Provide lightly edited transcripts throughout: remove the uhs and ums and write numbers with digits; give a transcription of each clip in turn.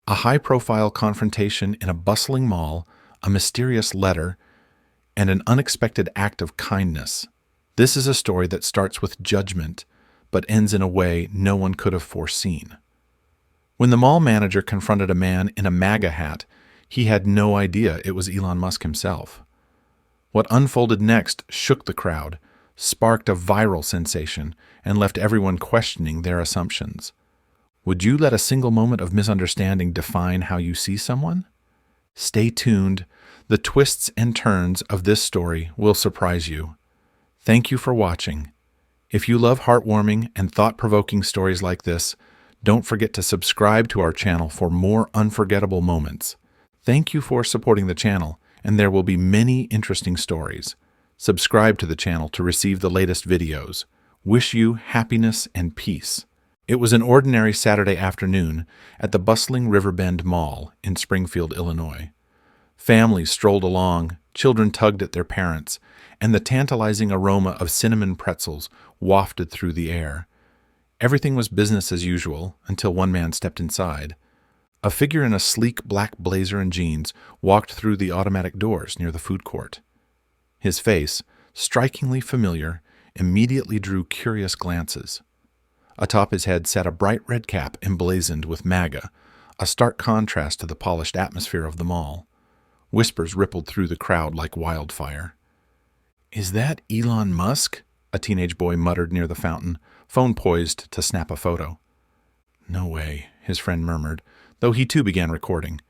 A high-profile confrontation in a bustling mall, a mysterious letter, and an unexpected act of kindness. This is a story that starts with judgment, but ends in a way no one could have foreseen. When the mall manager confronted a man in a MAGA hat, he had no idea it was Elon Musk himself. What unfolded next shook the crowd, sparked a viral sensation, and left everyone questioning their assumptions. Would you let a single moment of misunderstanding define how you see someone? Stay tuned. The twists and turns of this story will surprise you. Thank you for watching. If you love heartwarming and thought-provoking stories like this, don't forget to subscribe to our channel for more unforgettable moments. Thank you for supporting the channel, and there will be many interesting stories. Subscribe to the channel to receive the latest videos. Wish you happiness and peace. It was an ordinary Saturday afternoon at the bustling Riverbend Mall in Springfield, Illinois. Families strolled along, children tugged at their parents, and the tantalizing aroma of cinnamon pretzels wafted through the air. Everything was business as usual until one man stepped inside. A figure in a sleek black blazer and jeans walked through the automatic doors near the food court. His face, strikingly familiar, immediately drew curious glances. Atop his head sat a bright red cap emblazoned with MAGA, a stark contrast to the polished atmosphere of the mall. Whispers rippled through the crowd like wildfire. "Is that Elon Musk?" a teenage boy muttered near the fountain, phone poised to snap a photo. "No way," his friend murmured, though he too began recording.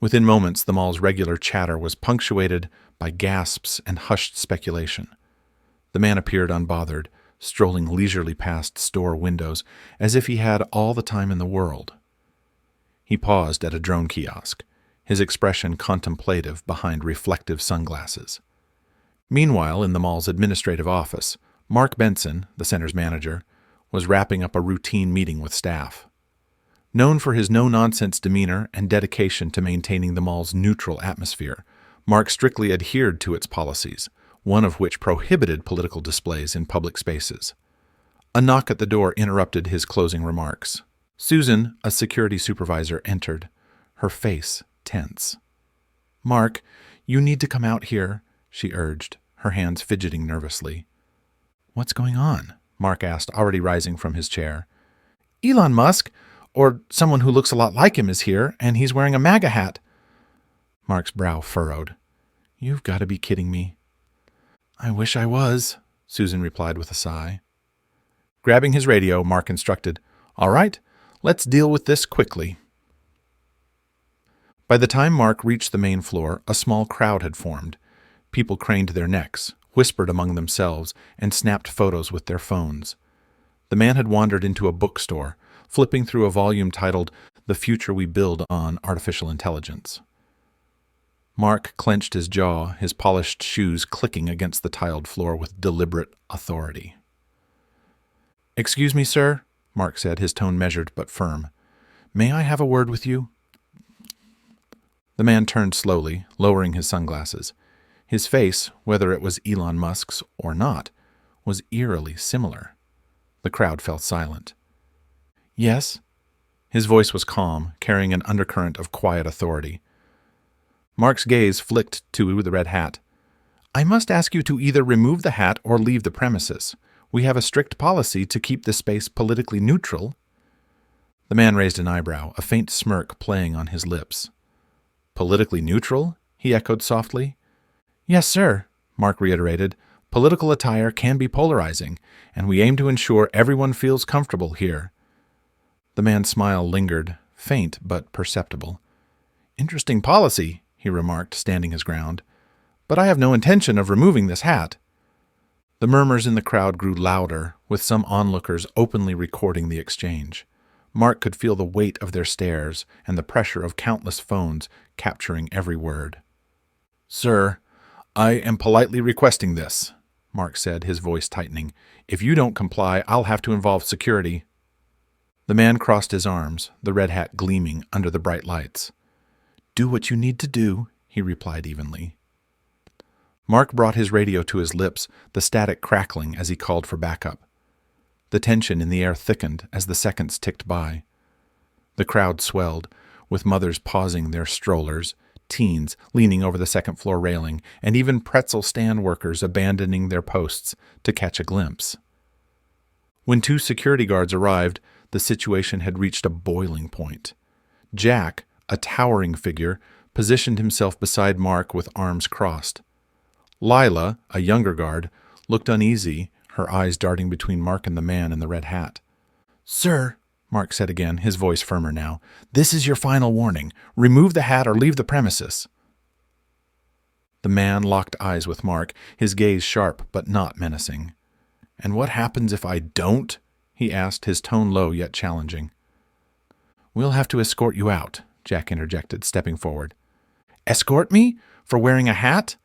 Within moments, the mall's regular chatter was punctuated by gasps and hushed speculation. The man appeared unbothered, strolling leisurely past store windows as if he had all the time in the world. He paused at a drone kiosk, his expression contemplative behind reflective sunglasses. Meanwhile, in the mall's administrative office, Mark Benson, the center's manager, was wrapping up a routine meeting with staff. Known for his no-nonsense demeanor and dedication to maintaining the mall's neutral atmosphere, Mark strictly adhered to its policies, one of which prohibited political displays in public spaces. A knock at the door interrupted his closing remarks. Susan, a security supervisor, entered, her face tense. "Mark, you need to come out here," she urged, her hands fidgeting nervously. "What's going on?" Mark asked, already rising from his chair. "Elon Musk, or someone who looks a lot like him, is here, and he's wearing a MAGA hat." Mark's brow furrowed. "You've got to be kidding me." "I wish I was," Susan replied with a sigh. Grabbing his radio, Mark instructed, "All right, let's deal with this quickly." By the time Mark reached the main floor, a small crowd had formed. People craned their necks, whispered among themselves, and snapped photos with their phones. The man had wandered into a bookstore, flipping through a volume titled "The Future We Build on Artificial Intelligence." Mark clenched his jaw, his polished shoes clicking against the tiled floor with deliberate authority. "Excuse me, sir," Mark said, his tone measured but firm. "May I have a word with you?" The man turned slowly, lowering his sunglasses. His face, whether it was Elon Musk's or not, was eerily similar. The crowd fell silent. "Yes?" His voice was calm, carrying an undercurrent of quiet authority. Mark's gaze flicked to the red hat. "I must ask you to either remove the hat or leave the premises. We have a strict policy to keep the space politically neutral." The man raised an eyebrow, a faint smirk playing on his lips. "Politically neutral?" he echoed softly. "Yes, sir," Mark reiterated. "Political attire can be polarizing, and we aim to ensure everyone feels comfortable here." The man's smile lingered, faint but perceptible. "Interesting policy," he remarked, standing his ground. "But I have no intention of removing this hat." The murmurs in the crowd grew louder, with some onlookers openly recording the exchange. Mark could feel the weight of their stares and the pressure of countless phones capturing every word. "Sir, I am politely requesting this," Mark said, his voice tightening. "If you don't comply, I'll have to involve security." The man crossed his arms, the red hat gleaming under the bright lights. "Do what you need to do," he replied evenly. Mark brought his radio to his lips, the static crackling as he called for backup. The tension in the air thickened as the seconds ticked by. The crowd swelled, with mothers pausing their strollers, teens leaning over the second-floor railing, and even pretzel stand workers abandoning their posts to catch a glimpse. When 2 security guards arrived, the situation had reached a boiling point. Jack, a towering figure, positioned himself beside Mark with arms crossed. Lila, a younger guard, looked uneasy, her eyes darting between Mark and the man in the red hat. "Sir," Mark said again, his voice firmer now, "this is your final warning. Remove the hat or leave the premises." The man locked eyes with Mark, his gaze sharp but not menacing. "And what happens if I don't?" he asked, his tone low yet challenging. "We'll have to escort you out," Jack interjected, stepping forward. "Escort me? For wearing a hat?"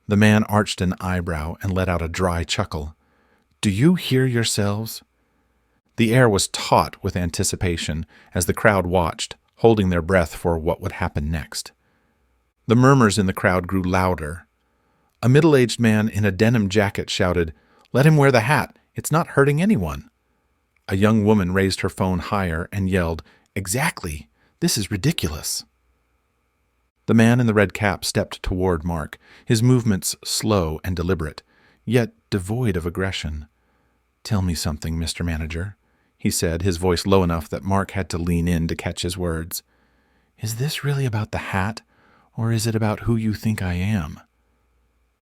The man arched an eyebrow and let out a dry chuckle. "Do you hear yourselves?" The air was taut with anticipation as the crowd watched, holding their breath for what would happen next. The murmurs in the crowd grew louder. A middle-aged man in a denim jacket shouted, "Let him wear the hat. It's not hurting anyone." A young woman raised her phone higher and yelled, "Exactly. This is ridiculous." The man in the red cap stepped toward Mark, his movements slow and deliberate, yet devoid of aggression. "Tell me something, Mr. Manager," he said, his voice low enough that Mark had to lean in to catch his words. "Is this really about the hat, or is it about who you think I am?"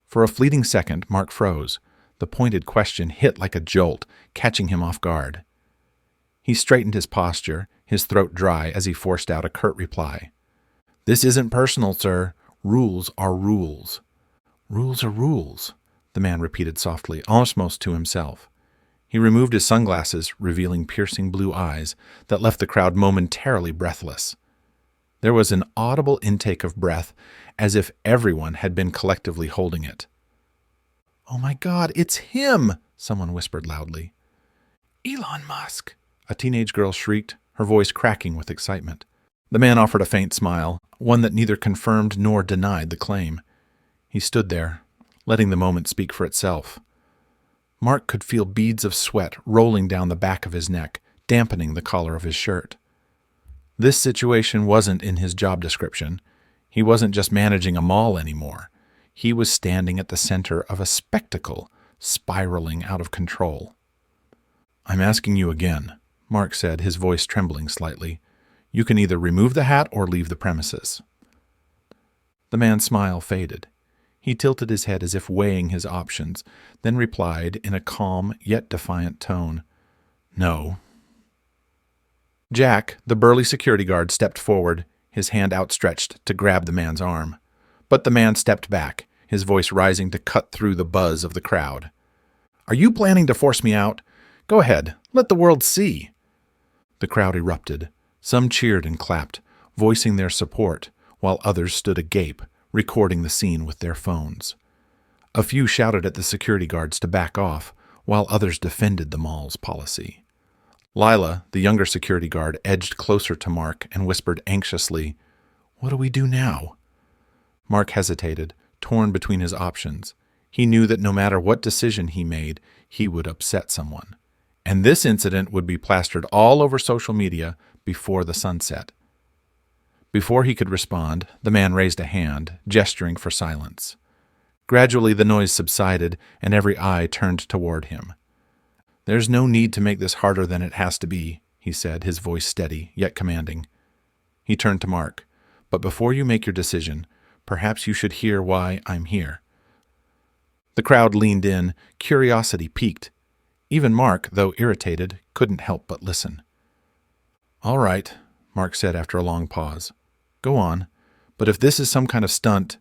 For a fleeting second, Mark froze. The pointed question hit like a jolt, catching him off guard. He straightened his posture, his throat dry as he forced out a curt reply. "This isn't personal, sir. Rules are rules." "Rules are rules," the man repeated softly, almost to himself. He removed his sunglasses, revealing piercing blue eyes that left the crowd momentarily breathless. There was an audible intake of breath, as if everyone had been collectively holding it. "Oh my God, it's him!" someone whispered loudly. "Elon Musk!" a teenage girl shrieked, her voice cracking with excitement. The man offered a faint smile, one that neither confirmed nor denied the claim. He stood there, letting the moment speak for itself. Mark could feel beads of sweat rolling down the back of his neck, dampening the collar of his shirt. This situation wasn't in his job description. He wasn't just managing a mall anymore. He was standing at the center of a spectacle, spiraling out of control. "I'm asking you again," Mark said, his voice trembling slightly. "You can either remove the hat or leave the premises." The man's smile faded. He tilted his head as if weighing his options, then replied in a calm yet defiant tone, "No." Jack, the burly security guard, stepped forward, his hand outstretched to grab the man's arm. But the man stepped back, his voice rising to cut through the buzz of the crowd. "Are you planning to force me out? Go ahead, let the world see." The crowd erupted. Some cheered and clapped, voicing their support, while others stood agape, recording the scene with their phones. A few shouted at the security guards to back off, while others defended the mall's policy. Lila, the younger security guard, edged closer to Mark and whispered anxiously, "What do we do now?" Mark hesitated, torn between his options. He knew that no matter what decision he made, he would upset someone. And this incident would be plastered all over social media before the sunset. Before he could respond, the man raised a hand, gesturing for silence. Gradually, the noise subsided, and every eye turned toward him. "There's no need to make this harder than it has to be," he said, his voice steady, yet commanding. He turned to Mark. "But before you make your decision, perhaps you should hear why I'm here." The crowd leaned in, curiosity piqued. Even Mark, though irritated, couldn't help but listen. "All right," Mark said after a long pause. "Go on. But if this is some kind of stunt—"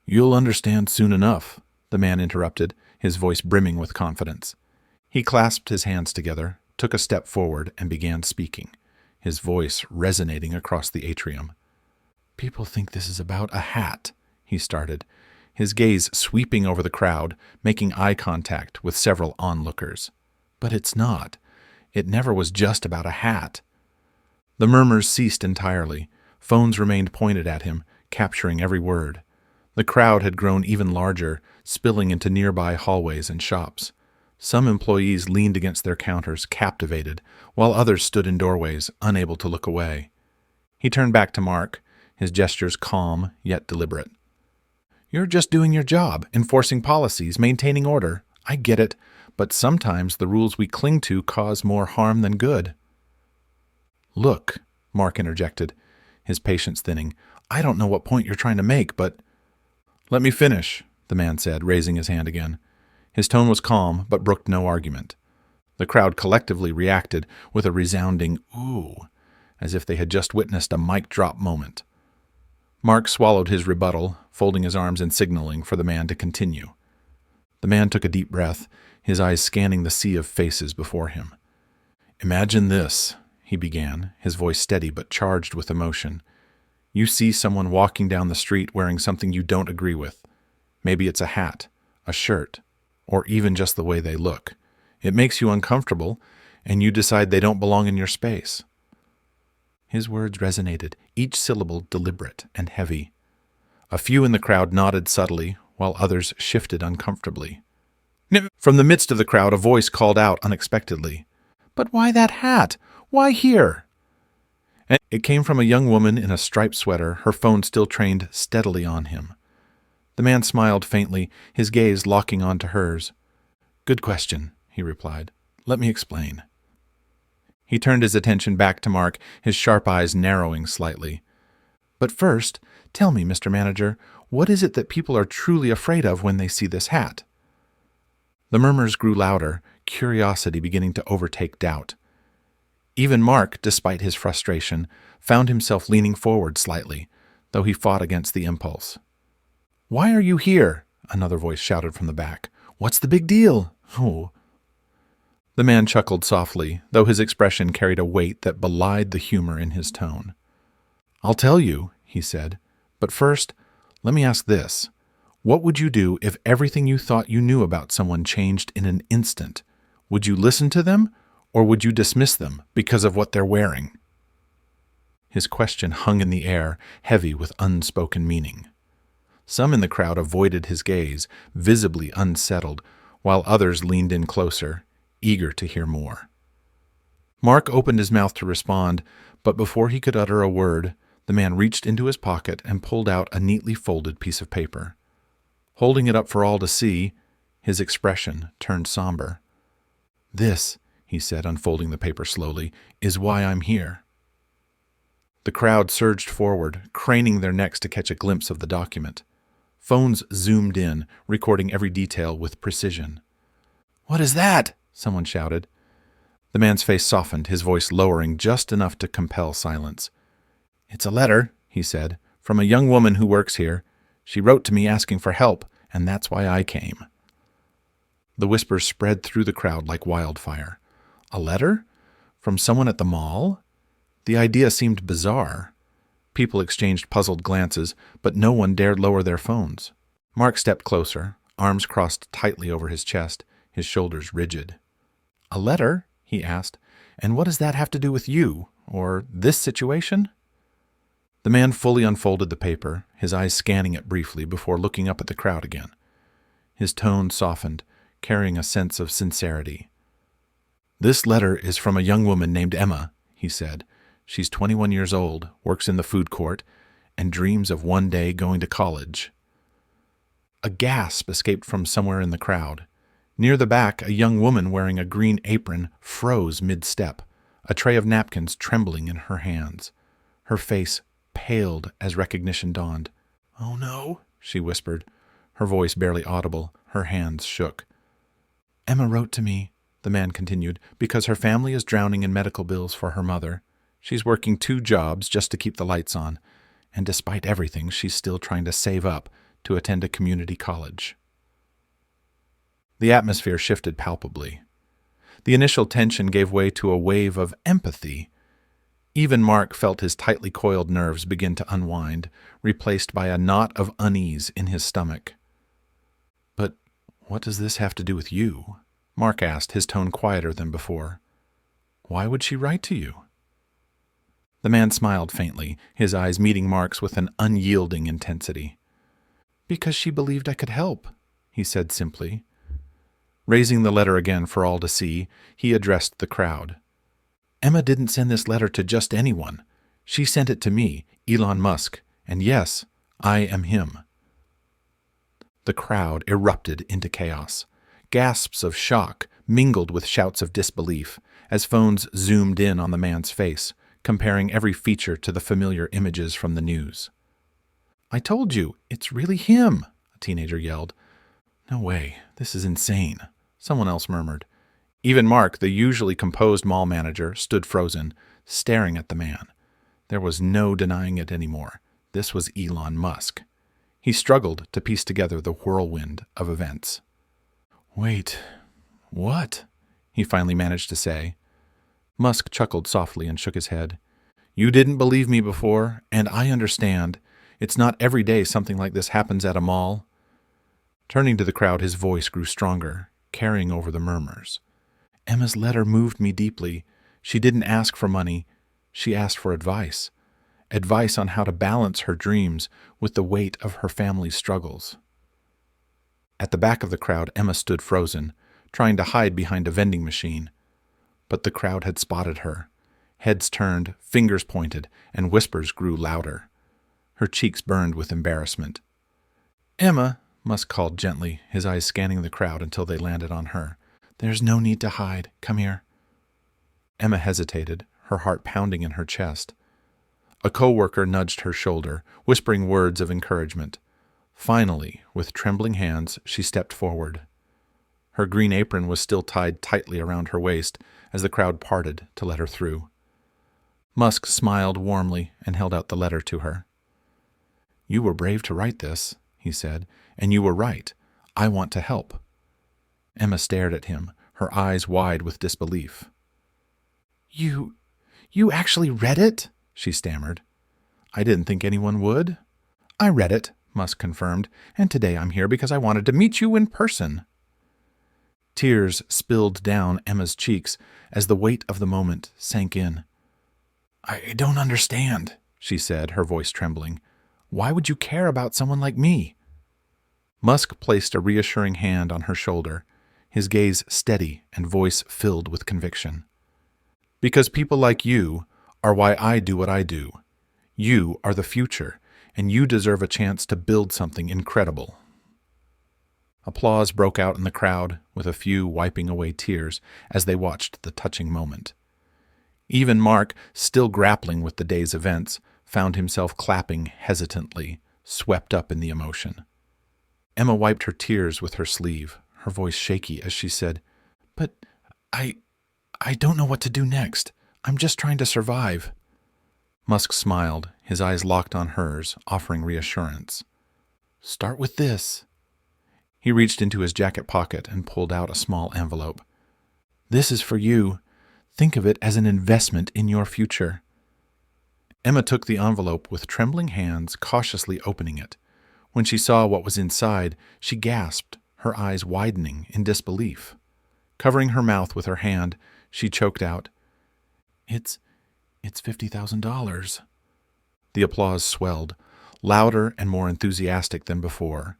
"You'll understand soon enough," the man interrupted, his voice brimming with confidence. He clasped his hands together, took a step forward, and began speaking, his voice resonating across the atrium. "People think this is about a hat," he started, his gaze sweeping over the crowd, making eye contact with several onlookers. "But it's not. It never was just about a hat." The murmurs ceased entirely. Phones remained pointed at him, capturing every word. The crowd had grown even larger, spilling into nearby hallways and shops. Some employees leaned against their counters, captivated, while others stood in doorways, unable to look away. He turned back to Mark, his gestures calm yet deliberate. "You're just doing your job, enforcing policies, maintaining order. I get it, but sometimes the rules we cling to cause more harm than good." "Look," Mark interjected, his patience thinning, "I don't know what point you're trying to make, but—" "Let me finish," the man said, raising his hand again. His tone was calm, but brooked no argument. The crowd collectively reacted with a resounding "ooh," as if they had just witnessed a mic drop moment. Mark swallowed his rebuttal, folding his arms and signaling for the man to continue. The man took a deep breath, his eyes scanning the sea of faces before him. "Imagine this," he began, his voice steady but charged with emotion. "You see someone walking down the street wearing something you don't agree with. Maybe it's a hat, a shirt, or even just the way they look. It makes you uncomfortable, and you decide they don't belong in your space." His words resonated, each syllable deliberate and heavy. A few in the crowd nodded subtly, while others shifted uncomfortably. From the midst of the crowd, a voice called out unexpectedly, "But why that hat? Why here?" And it came from a young woman in a striped sweater, her phone still trained steadily on him. The man smiled faintly, his gaze locking onto hers. "Good question," he replied. "Let me explain." He turned his attention back to Mark, his sharp eyes narrowing slightly. "But first, tell me, Mr. Manager, what is it that people are truly afraid of when they see this hat?" The murmurs grew louder, curiosity beginning to overtake doubt. Even Mark, despite his frustration, found himself leaning forward slightly, though he fought against the impulse. "Why are you here?" another voice shouted from the back. "What's the big deal?" "Oh." The man chuckled softly, though his expression carried a weight that belied the humor in his tone. "I'll tell you," he said, "but first, let me ask this. What would you do if everything you thought you knew about someone changed in an instant? Would you listen to them, or would you dismiss them because of what they're wearing?" His question hung in the air, heavy with unspoken meaning. Some in the crowd avoided his gaze, visibly unsettled, while others leaned in closer, eager to hear more. Mark opened his mouth to respond, but before he could utter a word, the man reached into his pocket and pulled out a neatly folded piece of paper. Holding it up for all to see, his expression turned somber. "This," he said, unfolding the paper slowly, "is why I'm here." The crowd surged forward, craning their necks to catch a glimpse of the document. Phones zoomed in, recording every detail with precision. "What is that?" someone shouted. The man's face softened, his voice lowering just enough to compel silence. "It's a letter," he said, "from a young woman who works here. She wrote to me asking for help, and that's why I came." The whispers spread through the crowd like wildfire. A letter? From someone at the mall? The idea seemed bizarre. People exchanged puzzled glances, but no one dared lower their phones. Mark stepped closer, arms crossed tightly over his chest, his shoulders rigid. "A letter?" he asked. "And what does that have to do with you, or this situation?" The man fully unfolded the paper, his eyes scanning it briefly before looking up at the crowd again. His tone softened, carrying a sense of sincerity. "This letter is from a young woman named Emma," he said. "She's 21 years old, works in the food court, and dreams of one day going to college." A gasp escaped from somewhere in the crowd. Near the back, a young woman wearing a green apron froze mid-step, a tray of napkins trembling in her hands. Her face paled as recognition dawned. "Oh no," she whispered, her voice barely audible, her hands shook. "Emma wrote to me," the man continued, "because her family is drowning in medical bills for her mother. She's working 2 jobs just to keep the lights on, and despite everything, she's still trying to save up to attend a community college." The atmosphere shifted palpably. The initial tension gave way to a wave of empathy. Even Mark felt his tightly coiled nerves begin to unwind, replaced by a knot of unease in his stomach. "But what does this have to do with you?" Mark asked, his tone quieter than before. "Why would she write to you?" The man smiled faintly, his eyes meeting Mark's with an unyielding intensity. "Because she believed I could help," he said simply. Raising the letter again for all to see, he addressed the crowd. "Emma didn't send this letter to just anyone. She sent it to me, Elon Musk, and yes, I am him." The crowd erupted into chaos. Gasps of shock mingled with shouts of disbelief as phones zoomed in on the man's face, comparing every feature to the familiar images from the news. "I told you, it's really him," a teenager yelled. "No way, this is insane," someone else murmured. Even Mark, the usually composed mall manager, stood frozen, staring at the man. There was no denying it anymore. This was Elon Musk. He struggled to piece together the whirlwind of events. "Wait, what?" he finally managed to say. Musk chuckled softly and shook his head. "You didn't believe me before, and I understand. It's not every day something like this happens at a mall." Turning to the crowd, his voice grew stronger, carrying over the murmurs. "Emma's letter moved me deeply. She didn't ask for money. She asked for advice. Advice on how to balance her dreams with the weight of her family's struggles." At the back of the crowd, Emma stood frozen, trying to hide behind a vending machine. But the crowd had spotted her. Heads turned, fingers pointed, and whispers grew louder. Her cheeks burned with embarrassment. "Emma," Musk called gently, his eyes scanning the crowd until they landed on her. "There's no need to hide. Come here." Emma hesitated, her heart pounding in her chest. A co-worker nudged her shoulder, whispering words of encouragement. Finally, with trembling hands, she stepped forward. Her green apron was still tied tightly around her waist as the crowd parted to let her through. Musk smiled warmly and held out the letter to her. "You were brave to write this," he said, "and you were right. I want to help." Emma stared at him, her eyes wide with disbelief. You actually read it?" she stammered. "I didn't think anyone would." "I read it," Musk confirmed, "and today I'm here because I wanted to meet you in person." Tears spilled down Emma's cheeks as the weight of the moment sank in. "I don't understand," she said, her voice trembling. "Why would you care about someone like me?" Musk placed a reassuring hand on her shoulder, his gaze steady and voice filled with conviction. "Because people like you are why I do what I do. You are the future, and you deserve a chance to build something incredible." Applause broke out in the crowd, with a few wiping away tears as they watched the touching moment. Even Mark, still grappling with the day's events, found himself clapping hesitantly, swept up in the emotion. Emma wiped her tears with her sleeve, her voice shaky as she said, "But I don't know what to do next. I'm just trying to survive." Musk smiled, his eyes locked on hers, offering reassurance. "Start with this." He reached into his jacket pocket and pulled out a small envelope. "This is for you. Think of it as an investment in your future." Emma took the envelope with trembling hands, cautiously opening it. When she saw what was inside, she gasped, her eyes widening in disbelief. Covering her mouth with her hand, she choked out, It's $50,000. The applause swelled, louder and more enthusiastic than before.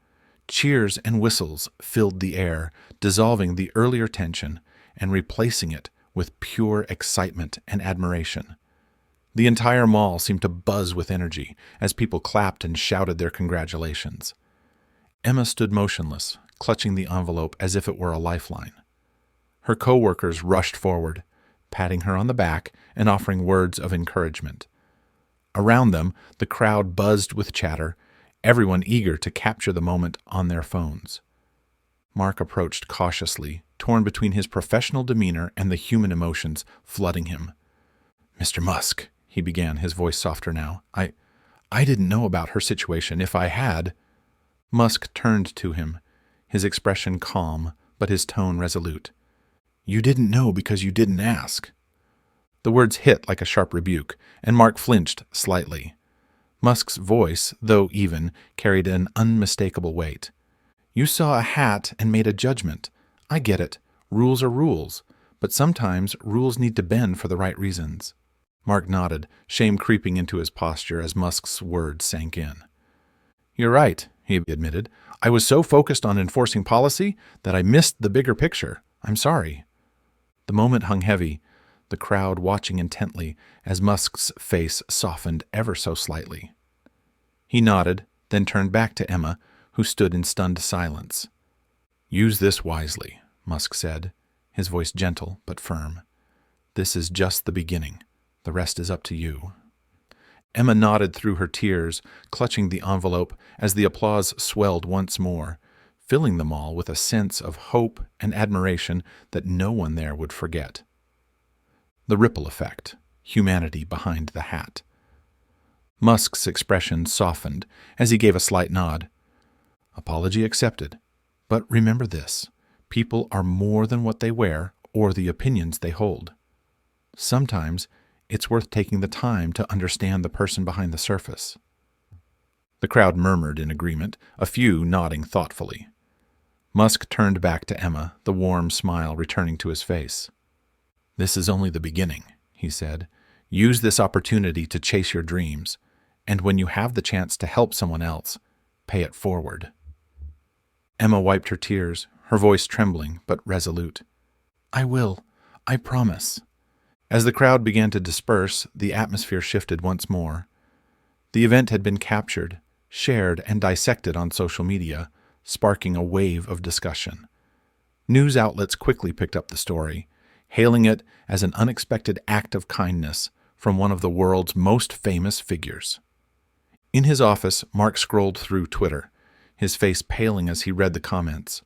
Cheers and whistles filled the air, dissolving the earlier tension and replacing it with pure excitement and admiration. The entire mall seemed to buzz with energy as people clapped and shouted their congratulations. Emma stood motionless, clutching the envelope as if it were a lifeline. Her co-workers rushed forward, patting her on the back and offering words of encouragement. Around them, the crowd buzzed with chatter, everyone eager to capture the moment on their phones. Mark approached cautiously, torn between his professional demeanor and the human emotions flooding him. "Mr. Musk," he began, his voice softer now, I didn't know about her situation. If I had—" Musk turned to him, his expression calm, but his tone resolute. "You didn't know because you didn't ask." The words hit like a sharp rebuke, and Mark flinched slightly. Musk's voice, though even, carried an unmistakable weight. "You saw a hat and made a judgment. I get it. Rules are rules. But sometimes rules need to bend for the right reasons." Mark nodded, shame creeping into his posture as Musk's words sank in. "You're right," he admitted. "I was so focused on enforcing policy that I missed the bigger picture. I'm sorry." The moment hung heavy, the crowd watching intently as Musk's face softened ever so slightly. He nodded, then turned back to Emma, who stood in stunned silence. "Use this wisely," Musk said, his voice gentle but firm. "This is just the beginning. The rest is up to you." Emma nodded through her tears, clutching the envelope as the applause swelled once more, filling the mall with a sense of hope and admiration that no one there would forget. The ripple effect, humanity behind the hat. Musk's expression softened as he gave a slight nod. "Apology accepted. But remember this, people are more than what they wear or the opinions they hold. Sometimes it's worth taking the time to understand the person behind the surface." The crowd murmured in agreement, a few nodding thoughtfully. Musk turned back to Emma, the warm smile returning to his face. "This is only the beginning," he said. "Use this opportunity to chase your dreams, and when you have the chance to help someone else, pay it forward." Emma wiped her tears, her voice trembling but resolute. "I will. I promise." As the crowd began to disperse, the atmosphere shifted once more. The event had been captured, shared, and dissected on social media, sparking a wave of discussion. News outlets quickly picked up the story, hailing it as an unexpected act of kindness from one of the world's most famous figures. In his office, Mark scrolled through Twitter, his face paling as he read the comments.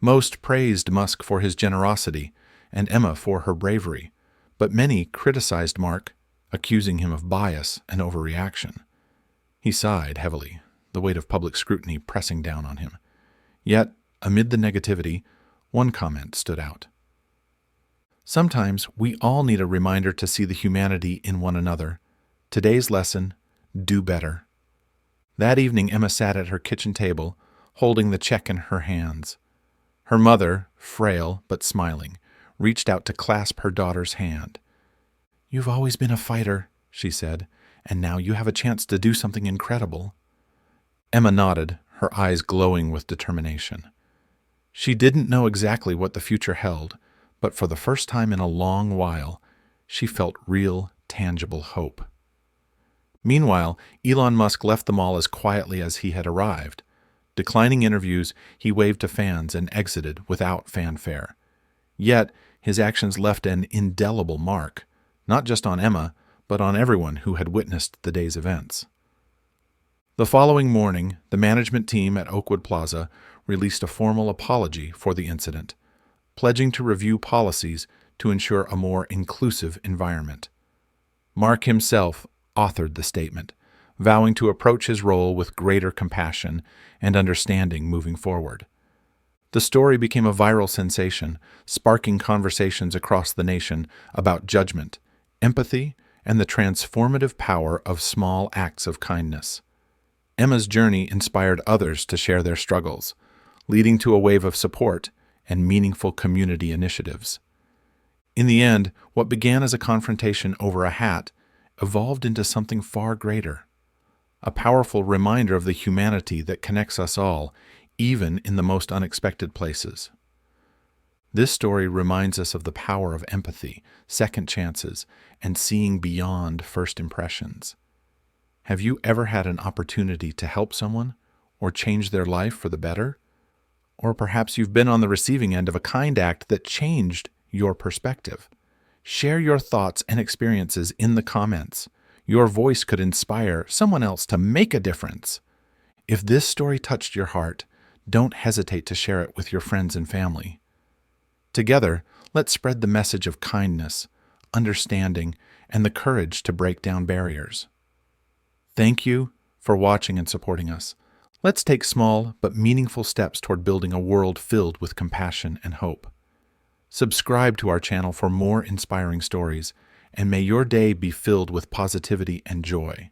Most praised Musk for his generosity and Emma for her bravery, but many criticized Mark, accusing him of bias and overreaction. He sighed heavily, the weight of public scrutiny pressing down on him. Yet, amid the negativity, one comment stood out. "Sometimes we all need a reminder to see the humanity in one another. Today's lesson, do better." That evening, Emma sat at her kitchen table, holding the check in her hands. Her mother, frail but smiling, reached out to clasp her daughter's hand. "You've always been a fighter," she said, "and now you have a chance to do something incredible." Emma nodded, her eyes glowing with determination. She didn't know exactly what the future held, but for the first time in a long while, she felt real, tangible hope. Meanwhile, Elon Musk left the mall as quietly as he had arrived. Declining interviews, he waved to fans and exited without fanfare. Yet, his actions left an indelible mark, not just on Emma, but on everyone who had witnessed the day's events. The following morning, the management team at Oakwood Plaza released a formal apology for the incident, pledging to review policies to ensure a more inclusive environment. Mark himself authored the statement, vowing to approach his role with greater compassion and understanding moving forward. The story became a viral sensation, sparking conversations across the nation about judgment, empathy, and the transformative power of small acts of kindness. Emma's journey inspired others to share their struggles, leading to a wave of support and meaningful community initiatives. In the end, what began as a confrontation over a hat evolved into something far greater, a powerful reminder of the humanity that connects us all, even in the most unexpected places. This story reminds us of the power of empathy, second chances, and seeing beyond first impressions. Have you ever had an opportunity to help someone or change their life for the better? Or perhaps you've been on the receiving end of a kind act that changed your perspective. Share your thoughts and experiences in the comments. Your voice could inspire someone else to make a difference. If this story touched your heart, don't hesitate to share it with your friends and family. Together, let's spread the message of kindness, understanding, and the courage to break down barriers. Thank you for watching and supporting us. Let's take small but meaningful steps toward building a world filled with compassion and hope. Subscribe to our channel for more inspiring stories, and may your day be filled with positivity and joy.